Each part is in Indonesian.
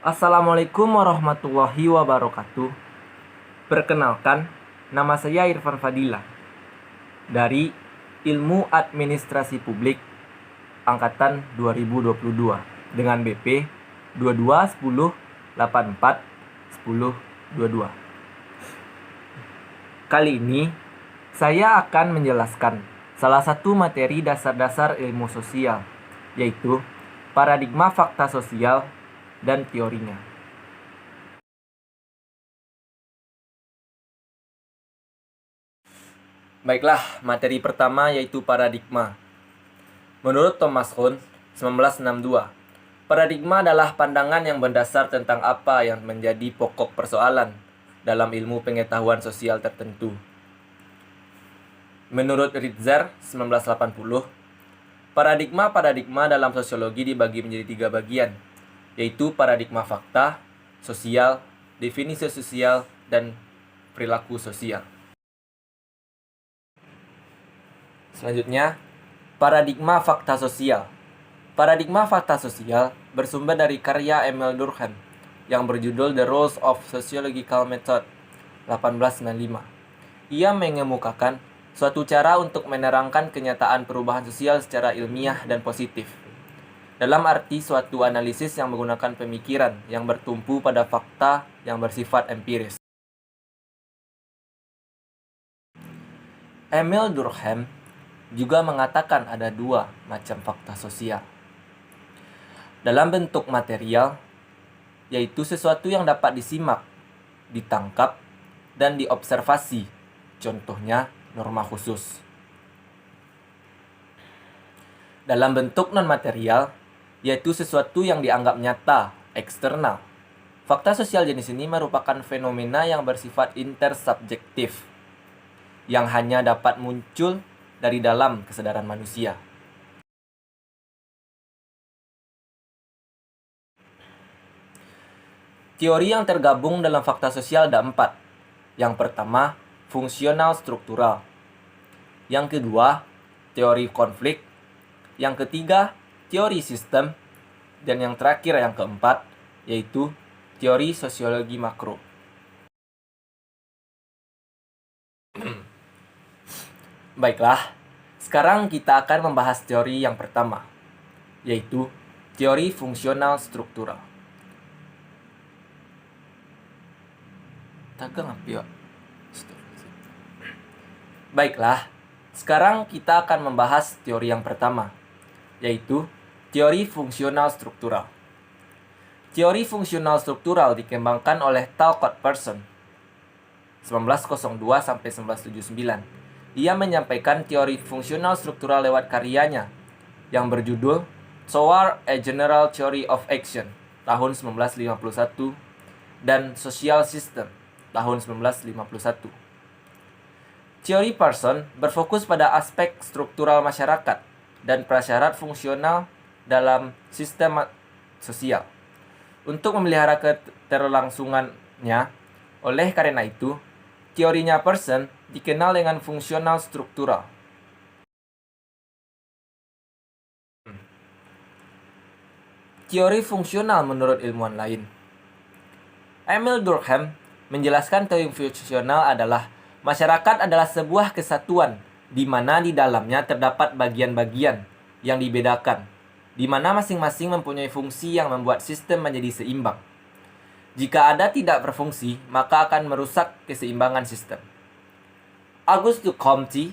Assalamualaikum warahmatullahi wabarakatuh. Perkenalkan, nama saya Irfan Fadila dari Ilmu Administrasi Publik Angkatan 2022 dengan BP 2210841022. Kali ini saya akan menjelaskan salah satu materi dasar-dasar ilmu sosial, yaitu paradigma fakta sosial dan teorinya. Baiklah, materi pertama yaitu paradigma. Menurut Thomas Kuhn, 1962, paradigma adalah pandangan yang mendasar tentang apa yang menjadi pokok persoalan dalam ilmu pengetahuan sosial tertentu. Menurut Ritzer, 1980, paradigma dalam sosiologi dibagi menjadi 3 bagian, yaitu paradigma fakta, sosial, definisi sosial, dan perilaku sosial. Selanjutnya, paradigma fakta sosial. Paradigma fakta sosial bersumber dari karya Emil Durkheim yang berjudul The Rules of Sociological Method, 1895. Ia mengemukakan suatu cara untuk menerangkan kenyataan perubahan sosial secara ilmiah dan positif. Dalam arti suatu analisis yang menggunakan pemikiran yang bertumpu pada fakta yang bersifat empiris. Emil Durkheim juga mengatakan ada 2 macam fakta sosial. Dalam bentuk material, yaitu sesuatu yang dapat disimak, ditangkap, dan diobservasi, contohnya norma khusus. Dalam bentuk non-material, yaitu sesuatu yang dianggap nyata, eksternal. Fakta sosial jenis ini merupakan fenomena yang bersifat intersubjektif, yang hanya dapat muncul dari dalam kesadaran manusia. Teori yang tergabung dalam fakta sosial ada 4. Yang pertama, fungsional struktural. Yang kedua, teori konflik. Yang ketiga, teori sistem. Dan yang terakhir, yang keempat, yaitu teori sosiologi makro. Baiklah, sekarang kita akan membahas teori yang pertama, yaitu teori fungsional struktural. Baiklah, sekarang kita akan membahas teori yang pertama, yaitu teori fungsional struktural. Teori fungsional struktural dikembangkan oleh Talcott Parsons 1902 sampai 1979. Ia menyampaikan teori fungsional struktural lewat karyanya yang berjudul Toward a General Theory of Action tahun 1951 dan Social System tahun 1951. Teori Parsons berfokus pada aspek struktural masyarakat dan prasyarat fungsional dalam sistem sosial untuk memelihara keterlangsungannya. Oleh karena itu, teorinya Parsons dikenal dengan fungsional struktural. Teori fungsional menurut ilmuwan lain. Emil Durkheim menjelaskan teori fungsional adalah masyarakat adalah sebuah kesatuan di mana di dalamnya terdapat bagian-bagian yang dibedakan, di mana masing-masing mempunyai fungsi yang membuat sistem menjadi seimbang. Jika ada tidak berfungsi, maka akan merusak keseimbangan sistem. Auguste Comte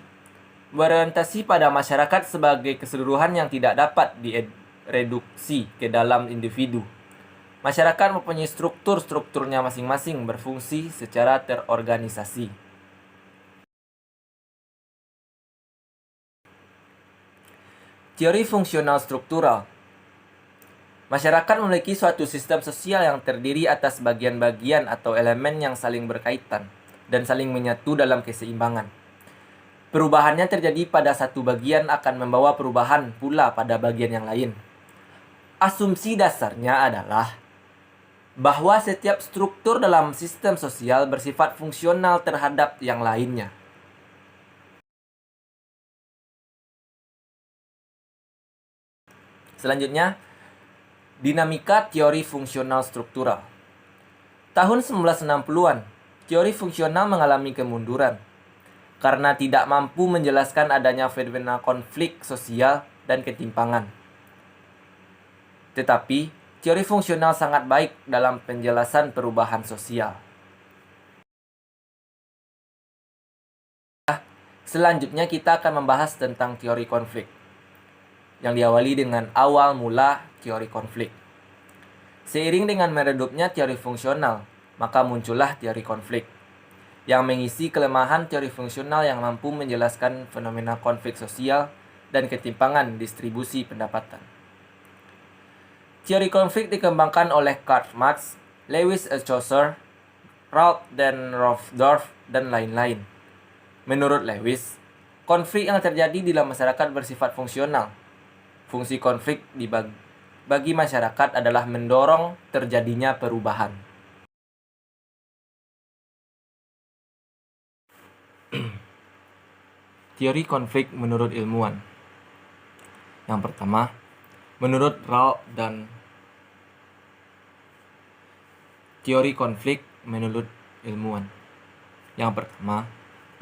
berorientasi pada masyarakat sebagai keseluruhan yang tidak dapat direduksi ke dalam individu. Masyarakat mempunyai strukturnya masing-masing berfungsi secara terorganisasi. Teori fungsional struktural. Masyarakat memiliki suatu sistem sosial yang terdiri atas bagian-bagian atau elemen yang saling berkaitan dan saling menyatu dalam keseimbangan. Perubahannya terjadi pada satu bagian akan membawa perubahan pula pada bagian yang lain. Asumsi dasarnya adalah bahwa setiap struktur dalam sistem sosial bersifat fungsional terhadap yang lainnya. Selanjutnya, Dinamika teori fungsional struktural. Tahun 1960-an, teori fungsional mengalami kemunduran karena tidak mampu menjelaskan adanya fenomena konflik sosial dan ketimpangan. Tetapi, teori fungsional sangat baik dalam penjelasan perubahan sosial. Selanjutnya kita akan membahas tentang teori konflik, yang diawali dengan awal mula teori konflik. Seiring dengan meredupnya teori fungsional, maka muncullah teori konflik, yang mengisi kelemahan teori fungsional yang mampu menjelaskan fenomena konflik sosial dan ketimpangan distribusi pendapatan. Teori konflik dikembangkan oleh Karl Marx, Lewis Althusser, Ralph dan Rohrsdorf, dan lain-lain. Menurut Lewis, konflik yang terjadi di dalam masyarakat bersifat fungsional. Fungsi konflik bagi masyarakat adalah mendorong terjadinya perubahan. Teori konflik menurut ilmuwan. Yang pertama, menurut Ralph dan teori konflik menurut ilmuwan. Yang pertama,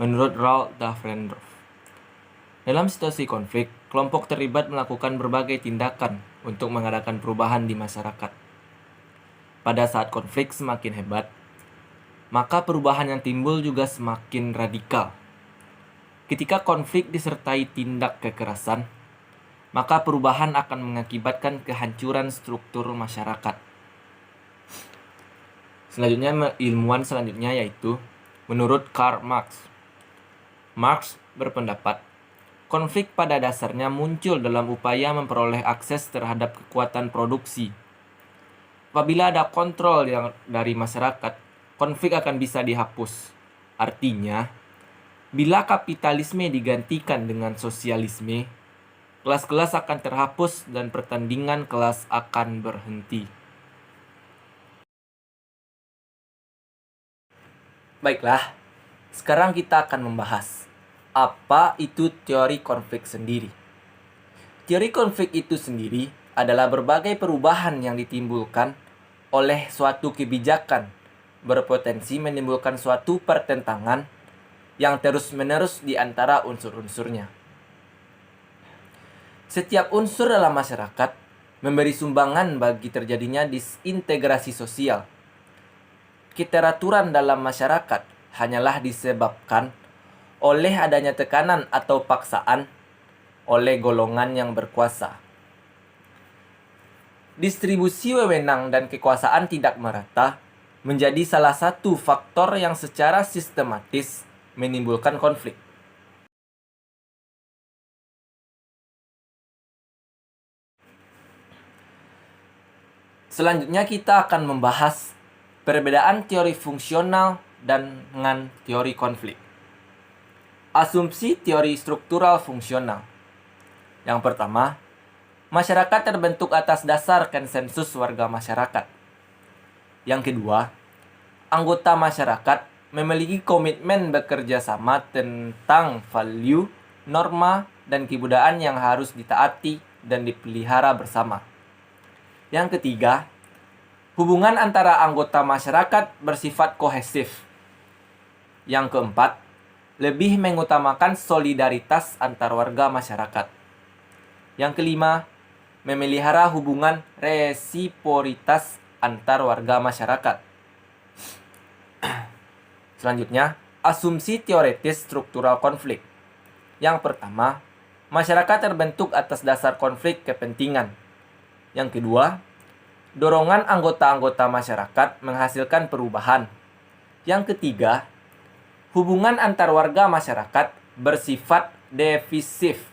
menurut Ralph Dahrendorf. Dalam situasi konflik, kelompok terlibat melakukan berbagai tindakan untuk mengadakan perubahan di masyarakat. Pada saat konflik semakin hebat, maka perubahan yang timbul juga semakin radikal. Ketika konflik disertai tindak kekerasan, maka perubahan akan mengakibatkan kehancuran struktur masyarakat. Selanjutnya, ilmuwan selanjutnya yaitu menurut Karl Marx. Marx berpendapat, konflik pada dasarnya muncul dalam upaya memperoleh akses terhadap kekuatan produksi. Apabila ada kontrol dari masyarakat, konflik akan bisa dihapus. Artinya, bila kapitalisme digantikan dengan sosialisme, kelas-kelas akan terhapus dan pertandingan kelas akan berhenti. Baiklah, sekarang kita akan membahas apa itu teori konflik sendiri. Teori konflik itu sendiri adalah berbagai perubahan yang ditimbulkan oleh suatu kebijakan berpotensi menimbulkan suatu pertentangan yang terus-menerus di antara unsur-unsurnya. Setiap unsur dalam masyarakat memberi sumbangan bagi terjadinya disintegrasi sosial. Keteraturan dalam masyarakat hanyalah disebabkan oleh adanya tekanan atau paksaan oleh golongan yang berkuasa. Distribusi wewenang dan kekuasaan tidak merata menjadi salah satu faktor yang secara sistematis menimbulkan konflik. Selanjutnya kita akan membahas perbedaan teori fungsional dengan teori konflik. Asumsi teori struktural fungsional. Yang pertama, masyarakat terbentuk atas dasar konsensus warga masyarakat. Yang kedua, anggota masyarakat memiliki komitmen bekerja sama tentang value, norma, dan kebudayaan yang harus ditaati dan dipelihara bersama. Yang ketiga, hubungan antara anggota masyarakat bersifat kohesif. Yang keempat, lebih mengutamakan solidaritas antar warga masyarakat. Yang kelima, memelihara hubungan resiprositas antar warga masyarakat. Selanjutnya, asumsi teoritis struktural konflik. Yang pertama, masyarakat terbentuk atas dasar konflik kepentingan. Yang kedua, dorongan anggota-anggota masyarakat menghasilkan perubahan. Yang ketiga, hubungan antar warga masyarakat bersifat divisif.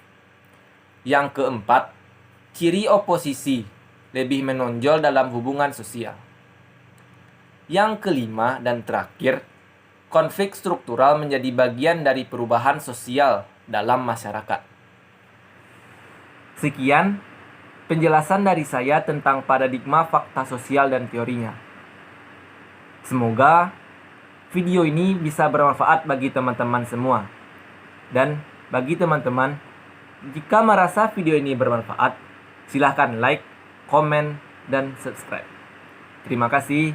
Yang keempat, ciri oposisi lebih menonjol dalam hubungan sosial. Yang kelima dan terakhir, konflik struktural menjadi bagian dari perubahan sosial dalam masyarakat. Sekian penjelasan dari saya tentang paradigma fakta sosial dan teorinya. Semoga video ini bisa bermanfaat bagi teman-teman semua. Dan bagi teman-teman, jika merasa video ini bermanfaat, silahkan like, komen, dan subscribe. Terima kasih.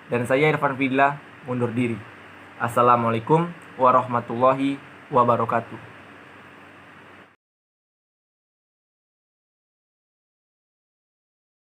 Dan saya Irfan Fidla undur diri. Assalamualaikum warahmatullahi wabarakatuh.